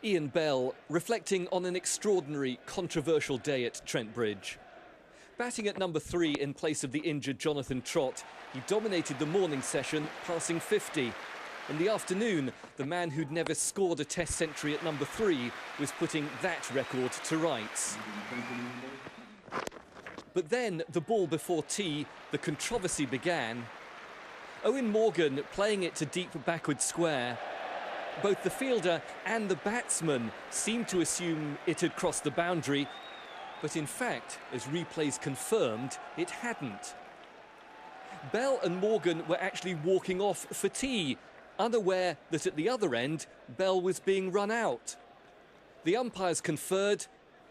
Ian Bell, reflecting on an extraordinary, controversial day at Trent Bridge. Batting at number 3 in place of the injured Jonathan Trott, he dominated the morning session, passing 50. In the afternoon, the man who'd never scored a Test century at number 3 was putting that record to rights. But then, the ball before tea, the controversy began. Owain Morgan playing it to deep backward square. Both the fielder and the batsman seemed to assume it had crossed the boundary, but in fact, as replays confirmed, it hadn't. Bell and Morgan were actually walking off for tea, unaware that at the other end, Bell was being run out. The umpires conferred,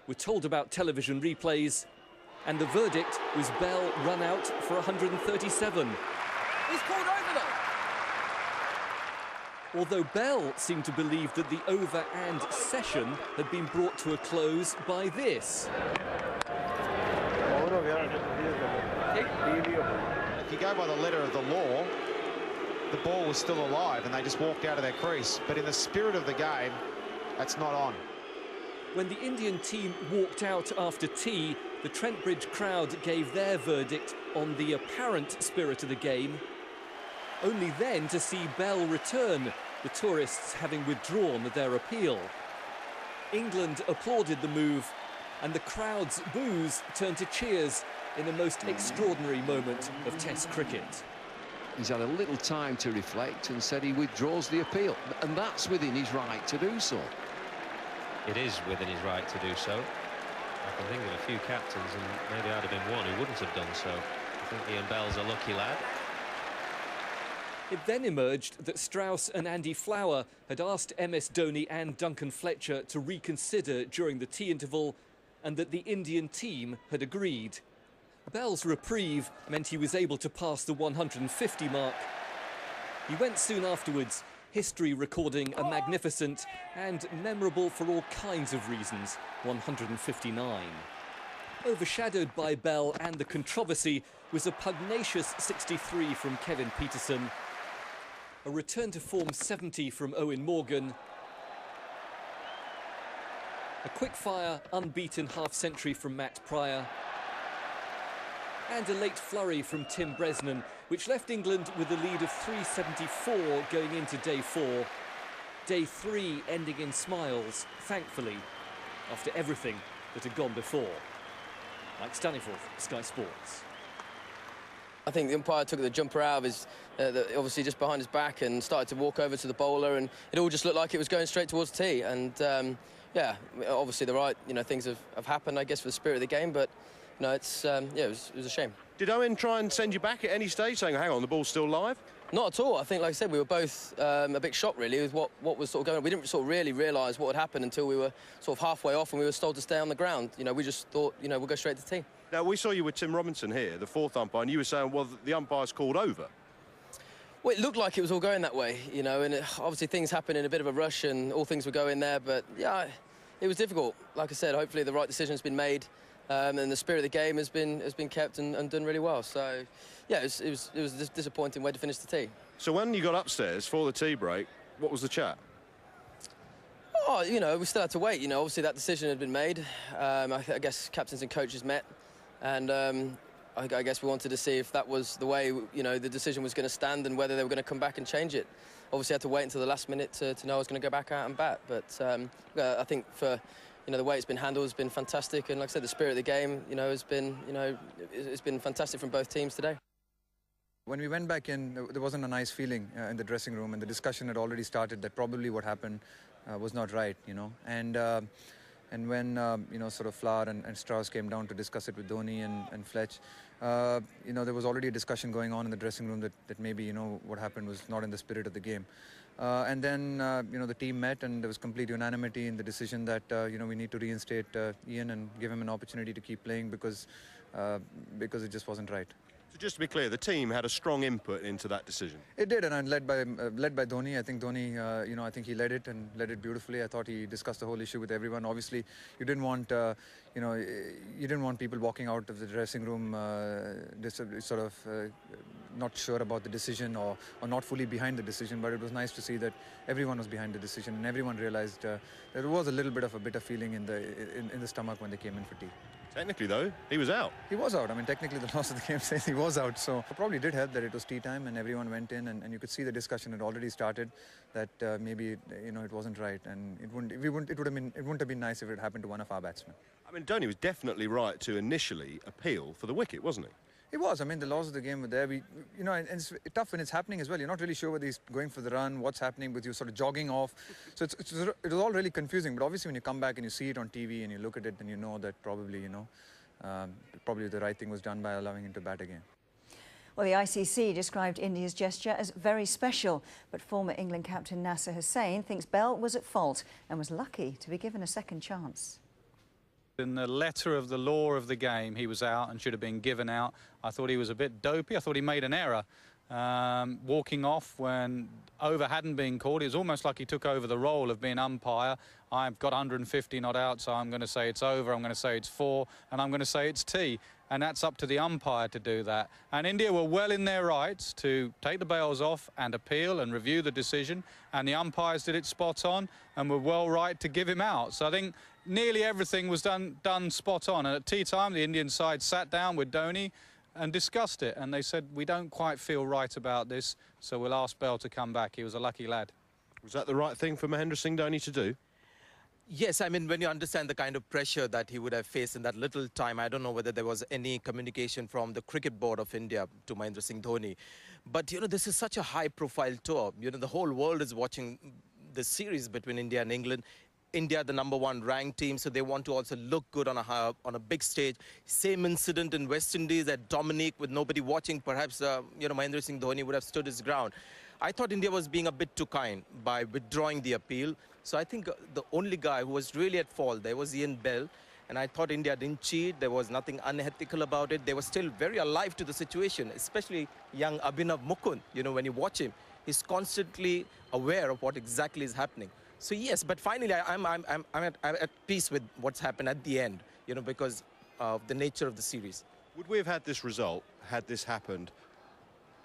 were told about television replays, and the verdict was Bell run out for 137. He's called over though. Although Bell seemed to believe that the over and session had been brought to a close by this. If you go by the letter of the law, the ball was still alive and they just walked out of their crease. But in the spirit of the game, that's not on. When the Indian team walked out after tea, the Trent Bridge crowd gave their verdict on the apparent spirit of the game, only then to see Bell return, the tourists having withdrawn their appeal. England applauded the move, and the crowd's boos turned to cheers in a most extraordinary moment of Test cricket. He's had a little time to reflect and said he withdraws the appeal, and that's within his right to do so. It is within his right to do so. I can think of a few captains, and maybe I'd have been one who wouldn't have done so. I think Ian Bell's a lucky lad. It then emerged that Strauss and Andy Flower had asked MS Dhoni and Duncan Fletcher to reconsider during the tea interval, and that the Indian team had agreed. Bell's reprieve meant he was able to pass the 150 mark. He went soon afterwards, history recording a magnificent and memorable for all kinds of reasons 159. Overshadowed by Bell and the controversy was a pugnacious 63 from Kevin Peterson, a return to form 70 from Owain Morgan, a quick-fire, unbeaten half-century from Matt Pryor, and a late flurry from Tim Bresnan, which left England with a lead of 374 going into day 4. Day 3 ending in smiles, thankfully, after everything that had gone before. Mike Staniforth, Sky Sports. I think the umpire took the jumper out of his, obviously just behind his back, and started to walk over to the bowler, and it all just looked like it was going straight towards tee. And yeah, obviously the right, things have happened, I guess, for the spirit of the game, but it's yeah, it was a shame. Did Owen try and send you back at any stage, saying, hang on, the ball's still live? Not at all. I think, like I said, we were both a bit shocked, really, with what was sort of going on. We didn't sort of really realise what had happened until we were sort of halfway off and we were told to stay on the ground. We just thought, we'll go straight to tee. Now, we saw you with Tim Robinson here, the 4th umpire, and you were saying, well, the umpire's called over. Well, it looked like it was all going that way, and obviously things happened in a bit of a rush and all things were going there, but, yeah, it was difficult. Like I said, hopefully the right decision's been made. And the spirit of the game has been kept and done really well. So, yeah, it was a disappointing way to finish the tee. So when you got upstairs for the tea break, what was the chat? Oh, we still had to wait. Obviously that decision had been made. I guess captains and coaches met, and I guess we wanted to see if that was the way the decision was going to stand and whether they were going to come back and change it. Obviously, I had to wait until the last minute to know I was going to go back out and bat. But I think for the way it's been handled has been fantastic, and like I said, the spirit of the game, has been, it's been fantastic from both teams today. When we went back in, there wasn't a nice feeling in the dressing room, and the discussion had already started that probably what happened was not right, And when sort of Flower and Strauss came down to discuss it with Dhoni and Fletch, there was already a discussion going on in the dressing room that maybe what happened was not in the spirit of the game. And then, the team met, and there was complete unanimity in the decision that, we need to reinstate Ian and give him an opportunity to keep playing because it just wasn't right. So just to be clear, the team had a strong input into that decision. It did, and led by Dhoni. I think Dhoni, I think he led it and led it beautifully. I thought he discussed the whole issue with everyone. Obviously, you didn't want, you didn't want people walking out of the dressing room, not sure about the decision or not fully behind the decision, but it was nice to see that everyone was behind the decision and everyone realized there was a little bit of a bitter feeling in the stomach when they came in for tea. Technically, though, he was out. He was out. I mean, technically, the loss of the game says he was out. So it probably did help that it was tea time and everyone went in, and you could see the discussion had already started that maybe it wasn't right, and it wouldn't have been nice if it happened to one of our batsmen. I mean, Dhoni was definitely right to initially appeal for the wicket, wasn't he? It was. I mean, the laws of the game were there. And it's tough when it's happening as well. You're not really sure whether he's going for the run, what's happening with you sort of jogging off. So it was all really confusing. But obviously, when you come back and you see it on TV and you look at it, then you know that probably, probably the right thing was done by allowing him to bat again. Well, the ICC described India's gesture as very special, but former England captain Nasser Hussain thinks Bell was at fault and was lucky to be given a second chance. In the letter of the law of the game, he was out and should have been given out. I thought he was a bit dopey. I thought he made an error. Walking off when over hadn't been called. It was almost like he took over the role of being umpire. I've got 150 not out, so I'm going to say it's over, I'm going to say it's 4, and I'm going to say it's tea. And that's up to the umpire to do that. And India were well in their rights to take the bails off and appeal and review the decision. And the umpires did it spot on and were well right to give him out. So I think nearly everything was done spot on. And at tea time, the Indian side sat down with Dhoni and discussed it. And they said, we don't quite feel right about this, so we'll ask Bell to come back. He was a lucky lad. Was that the right thing for Mahendra Singh Dhoni to do? Yes, I mean, when you understand the kind of pressure that he would have faced in that little time, I don't know whether there was any communication from the Cricket Board of India to Mahendra Singh Dhoni. But, this is such a high-profile tour. The whole world is watching the series between India and England. India, the #1 ranked team, so they want to also look good on a big stage. Same incident in West Indies at Dominic with nobody watching. Perhaps, Mahendra Singh Dhoni would have stood his ground. I thought India was being a bit too kind by withdrawing the appeal. So I think the only guy who was really at fault there was Ian Bell. And I thought India didn't cheat. There was nothing unethical about it. They were still very alive to the situation, especially young Abhinav Mukund. When you watch him, he's constantly aware of what exactly is happening. So yes, but finally I'm at peace with what's happened at the end, because of the nature of the series. Would we have had this result had this happened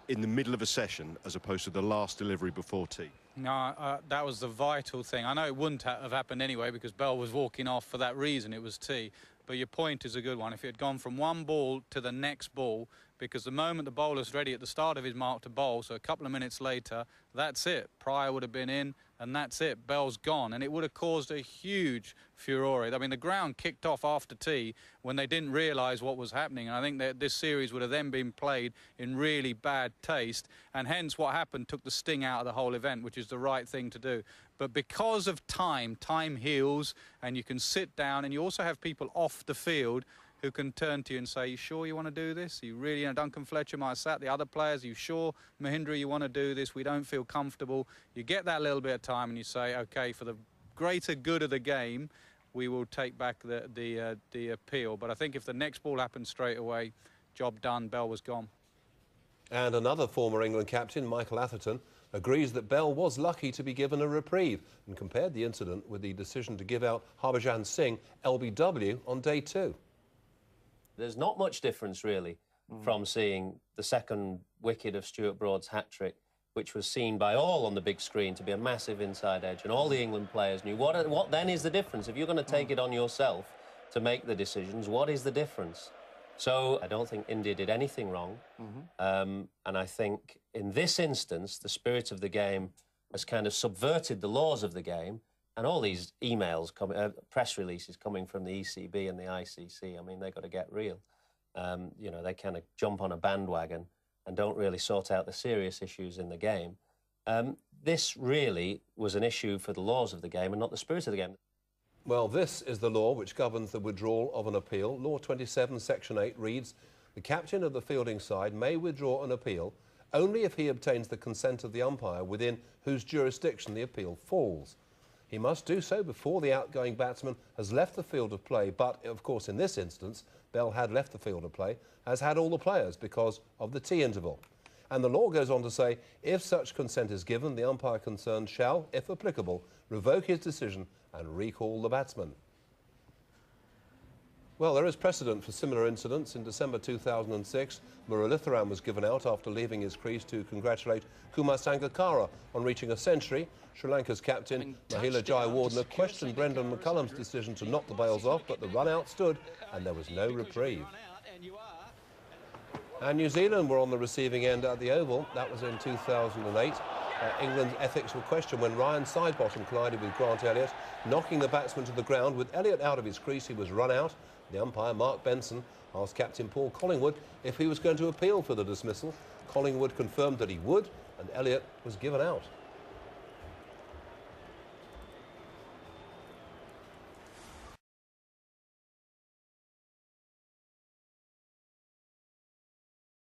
in the middle of a session as opposed to the last delivery before tea? No, that was the vital thing. I know it wouldn't have happened anyway because Bell was walking off for that reason. It was tea. But your point is a good one. If it had gone from one ball to the next ball, because the moment the bowler's ready at the start of his mark to bowl, so a couple of minutes later, that's it. Pryor would have been in, and that's it. Bell's gone, and it would have caused a huge furore. I mean, the ground kicked off after tea when they didn't realise what was happening. And I think that this series would have then been played in really bad taste, and hence what happened took the sting out of the whole event, which is the right thing to do. But because of time heals, and you can sit down, and you also have people off the field who can turn to you and say, you sure you want to do this? You really, Duncan Fletcher might have sat, the other players, you sure, Mahindra, you want to do this? We don't feel comfortable. You get that little bit of time and you say, OK, for the greater good of the game, we will take back the appeal. But I think if the next ball happened straight away, job done, Bell was gone. And another former England captain, Michael Atherton, agrees that Bell was lucky to be given a reprieve and compared the incident with the decision to give out Harbhajan Singh LBW on day 2. There's not much difference, really, from seeing the second wicket of Stuart Broad's hat-trick, which was seen by all on the big screen to be a massive inside edge, and all the England players knew. What then is the difference? If you're going to take it on yourself to make the decisions, what is the difference? So I don't think India did anything wrong. And I think in this instance, the spirit of the game has kind of subverted the laws of the game. And all these emails, press releases coming from the ECB and the ICC, I mean, they've got to get real. They kind of jump on a bandwagon and don't really sort out the serious issues in the game. This really was an issue for the laws of the game and not the spirit of the game. Well, this is the law which governs the withdrawal of an appeal. Law 27, Section 8 reads, the captain of the fielding side may withdraw an appeal only if he obtains the consent of the umpire within whose jurisdiction the appeal falls. He must do so before the outgoing batsman has left the field of play, but, of course, in this instance, Bell had left the field of play, as had all the players because of the tea interval. And the law goes on to say, if such consent is given, the umpire concerned shall, if applicable, revoke his decision and recall the batsman. Well, there is precedent for similar incidents. In December 2006, Muralitharan was given out after leaving his crease to congratulate Kumar Sangakkara on reaching a century. Sri Lanka's captain, Mahela Jayawardene, questioned Brendan McCullum's decision to knock the bails off, but the run-out stood and there was no reprieve. And New Zealand were on the receiving end at the Oval. That was in 2008. England's ethics were questioned when Ryan Sidebottom collided with Grant Elliott, knocking the batsman to the ground. With Elliott out of his crease, he was run out. The umpire, Mark Benson, asked captain Paul Collingwood if he was going to appeal for the dismissal. Collingwood confirmed that he would, and Elliott was given out.